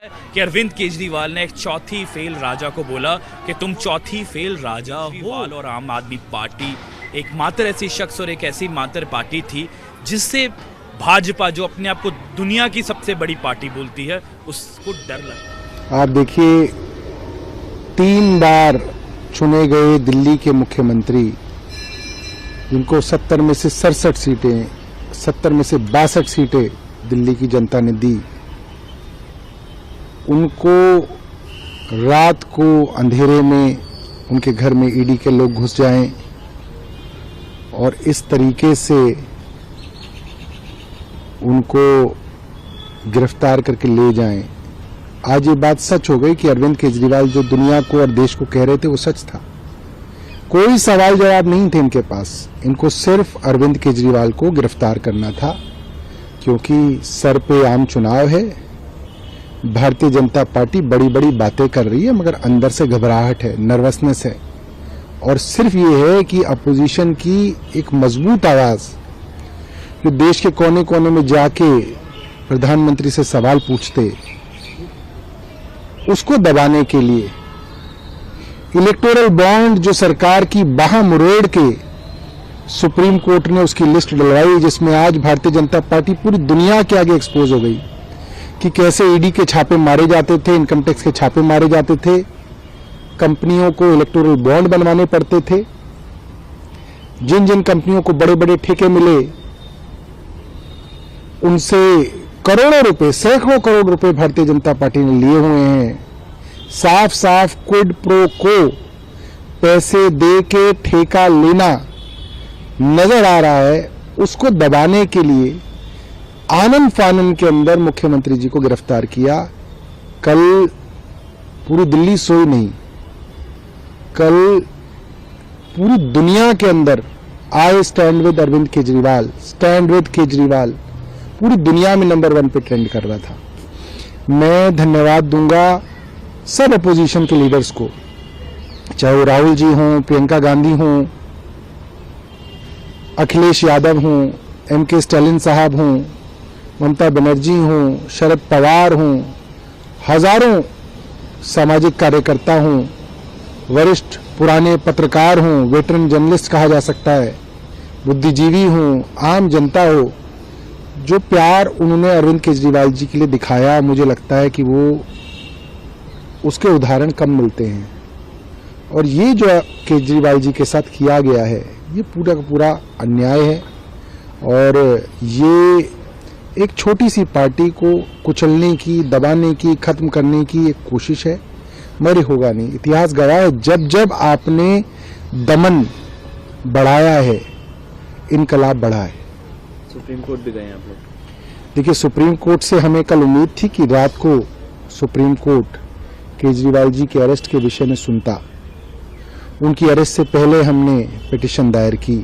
कि अरविंद केजरीवाल ने एक चौथी फेल राजा को बोला कि तुम चौथी फेल राजा हो। और आम आदमी पार्टी एकमात्र ऐसी शख्स और एक ऐसी मात्र पार्टी थी जिससे भाजपा, जो अपने आप को दुनिया की सबसे बड़ी पार्टी बोलती है, उसको डर लगता। आप देखिए, 3 बार चुने गए दिल्ली के मुख्यमंत्री, जिनको 70 में से 67 सीटें, 70 में से 62 सीटें दिल्ली की जनता ने दी, उनको रात को अंधेरे में उनके घर में ईडी के लोग घुस जाएं और इस तरीके से उनको गिरफ्तार करके ले जाएं। आज ये बात सच हो गई कि अरविंद केजरीवाल जो दुनिया को और देश को कह रहे थे वो सच था। कोई सवाल जवाब नहीं थे इनके पास। इनको सिर्फ अरविंद केजरीवाल को गिरफ्तार करना था, क्योंकि सर पे आम चुनाव है। भारतीय जनता पार्टी बड़ी बड़ी बातें कर रही है, मगर अंदर से घबराहट है, नर्वसनेस है। और सिर्फ ये है कि अपोजिशन की एक मजबूत आवाज जो देश के कोने कोने में जाके प्रधानमंत्री से सवाल पूछते, उसको दबाने के लिए इलेक्टोरल बॉन्ड जो सरकार की बाह मुरेड़ के सुप्रीम कोर्ट ने उसकी लिस्ट डलवाई, जिसमें आज भारतीय जनता पार्टी पूरी दुनिया के आगे एक्सपोज हो गई कि कैसे ईडी के छापे मारे जाते थे, इनकम टैक्स के छापे मारे जाते थे, कंपनियों को इलेक्टोरल बॉन्ड बनवाने पड़ते थे। जिन जिन कंपनियों को बड़े बड़े ठेके मिले, उनसे करोड़ों रुपए, सैकड़ों करोड़ रुपए भारतीय जनता पार्टी ने लिए हुए हैं। साफ साफ क्विड प्रो को पैसे दे के ठेका लेना नजर आ रहा है। उसको दबाने के लिए आनंद फानन के अंदर मुख्यमंत्री जी को गिरफ्तार किया। कल पूरी दिल्ली सोई नहीं, कल पूरी दुनिया के अंदर I stand with Arvind Kejriwal, stand with Kejriwal पूरी दुनिया में नंबर 1 पे ट्रेंड कर रहा था। मैं धन्यवाद दूंगा सब अपोजिशन के लीडर्स को, चाहे वो राहुल जी हों, प्रियंका गांधी हों, अखिलेश यादव हों, MK स्टालिन साहब हों, ममता बनर्जी हों, शरद पवार हों, हजारों सामाजिक कार्यकर्ता हों, वरिष्ठ पुराने पत्रकार हों, वेटरन जर्नलिस्ट कहा जा सकता है, बुद्धिजीवी हों, आम जनता हो, जो प्यार उन्होंने अरविंद केजरीवाल जी के लिए दिखाया, मुझे लगता है कि वो उसके उदाहरण कम मिलते हैं। और ये जो केजरीवाल जी के साथ किया गया है, ये पूरा का पूरा अन्याय है। और ये एक छोटी सी पार्टी को कुचलने की, दबाने की, खत्म करने की एक कोशिश है, मगर होगा नहीं। इतिहास गवाह है, जब जब आपने दमन बढ़ाया है, इनकलाब बढ़ा है। सुप्रीम कोर्ट भी गए आप लोग। देखिए, सुप्रीम कोर्ट से हमें कल उम्मीद थी कि रात को सुप्रीम कोर्ट केजरीवाल जी के अरेस्ट के विषय में सुनता। उनकी अरेस्ट से पहले हमने पिटीशन दायर की।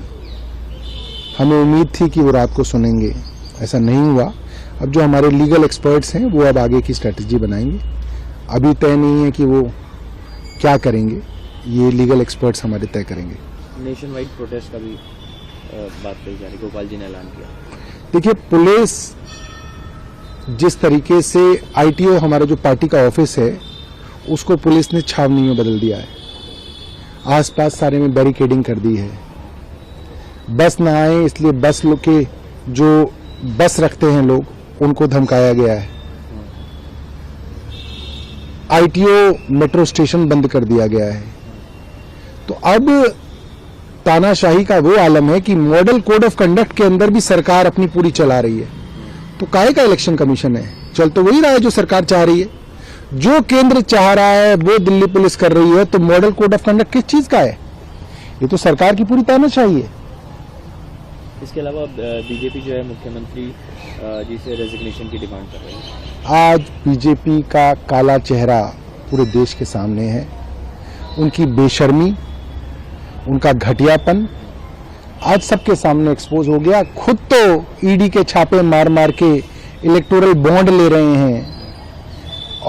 हमें उम्मीद थी कि वो रात को सुनेंगे, ऐसा नहीं हुआ। अब जो हमारे लीगल एक्सपर्ट्स हैं वो अब आगे की स्ट्रेटजी बनाएंगे। अभी तय नहीं है कि वो क्या करेंगे, ये लीगल एक्सपर्ट्स हमारे तय करेंगे। नेशन वाइड प्रोटेस्ट का भी बात कही जा रही, गोपाल जी ने ऐलान किया। देखिए, पुलिस जिस तरीके से ITO हमारा जो पार्टी का ऑफिस है, उसको पुलिस ने छावनी में बदल दिया है। आसपास सारे में बैरिकेडिंग कर दी है। बस ना आए इसलिए बस लोग के जो बस रखते हैं लोग, उनको धमकाया गया है। ITO मेट्रो स्टेशन बंद कर दिया गया है। तो अब तानाशाही का वो आलम है कि मॉडल कोड ऑफ कंडक्ट के अंदर भी सरकार अपनी पूरी चला रही है। तो काहे का इलेक्शन कमीशन है? चल तो वही रहा है जो सरकार चाह रही है। जो केंद्र चाह रहा है वो दिल्ली पुलिस कर रही है। तो मॉडल कोड ऑफ कंडक्ट किस चीज का है? ये तो सरकार की पूरी तानाशाही है। इसके अलावा बीजेपी जो है मुख्यमंत्री जी से रेजिग्नेशन की डिमांड कर रही है। आज बीजेपी का काला चेहरा पूरे देश के सामने है। उनकी बेशर्मी, उनका घटियापन आज सबके सामने एक्सपोज हो गया। खुद तो ईडी के छापे मार मार के इलेक्टोरल बॉन्ड ले रहे हैं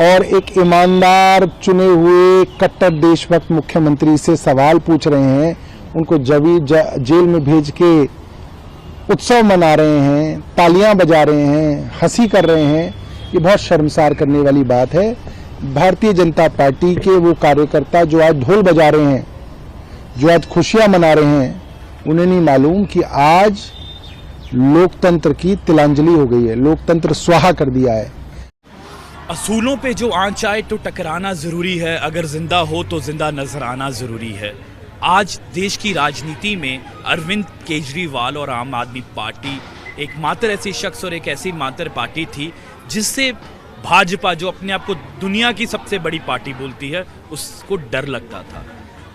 और एक ईमानदार चुने हुए कट्टर देशभक्त मुख्यमंत्री से सवाल पूछ रहे हैं। उनको जेल में भेज के उत्सव मना रहे हैं, तालियां बजा रहे हैं, हंसी कर रहे हैं। ये बहुत शर्मसार करने वाली बात है। भारतीय जनता पार्टी के वो कार्यकर्ता जो आज ढोल बजा रहे हैं, जो आज खुशियां मना रहे हैं, उन्हें नहीं मालूम कि आज लोकतंत्र की तिलांजलि हो गई है, लोकतंत्र स्वाहा कर दिया है। असूलों पे जो आंच आए तो टकराना जरूरी है, अगर जिंदा हो तो जिंदा नजर आना जरूरी है। आज देश की राजनीति में अरविंद केजरीवाल और आम आदमी पार्टी एक मात्र ऐसी शख्स और एक ऐसी मात्र पार्टी थी जिससे भाजपा, जो अपने आप को दुनिया की सबसे बड़ी पार्टी बोलती है, उसको डर लगता था।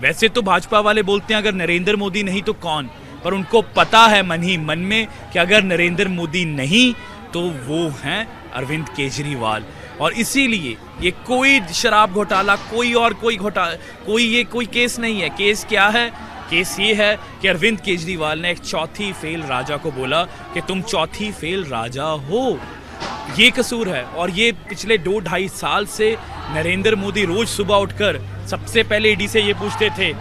वैसे तो भाजपा वाले बोलते हैं अगर नरेंद्र मोदी नहीं तो कौन, पर उनको पता है मन ही मन में कि अगर नरेंद्र मोदी नहीं तो वो हैं अरविंद केजरीवाल। और इसीलिए ये कोई शराब घोटाला, कोई केस नहीं है। केस क्या है? केस ये है कि अरविंद केजरीवाल ने एक चौथी फेल राजा को बोला कि तुम चौथी फेल राजा हो। ये कसूर है। और ये पिछले 2-2.5 साल से नरेंद्र मोदी रोज सुबह उठकर सबसे पहले ईडी से ये पूछते थे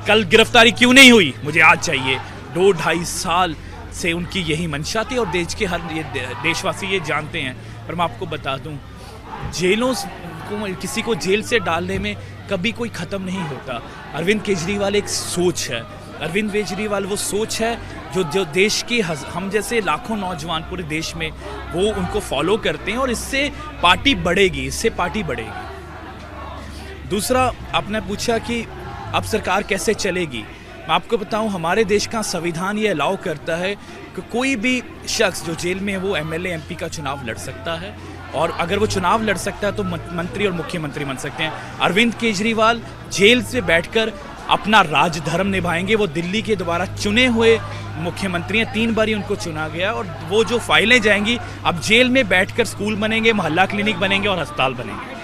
कल गिरफ्तारी क्यों नहीं हुई, मुझे आज चाहिए। 2-2.5 साल से उनकी यही मंशा थी और देश के हर देशवासी ये जानते हैं। पर मैं आपको बता दूं, जेलों को, किसी को जेल से डालने में कभी कोई ख़त्म नहीं होता। अरविंद केजरीवाल एक सोच है। अरविंद केजरीवाल वो सोच है जो देश के हम जैसे लाखों नौजवान पूरे देश में वो उनको फॉलो करते हैं और इससे पार्टी बढ़ेगी। दूसरा, आपने पूछा कि अब सरकार कैसे चलेगी। मैं आपको बताऊं, हमारे देश का संविधान ये अलाउ करता है कि कोई भी शख्स जो जेल में है वो एमएलए एमपी का चुनाव लड़ सकता है, और अगर वो चुनाव लड़ सकता है तो मंत्री और मुख्यमंत्री बन सकते हैं। अरविंद केजरीवाल जेल से बैठकर अपना राजधर्म निभाएंगे। वो दिल्ली के द्वारा चुने हुए मुख्यमंत्री हैं, 3 बार ही उनको चुना गया, और वो जो फाइलें जाएंगी अब जेल में बैठकर स्कूल बनेंगे, मोहल्ला क्लिनिक बनेंगे और अस्पताल बनेंगे।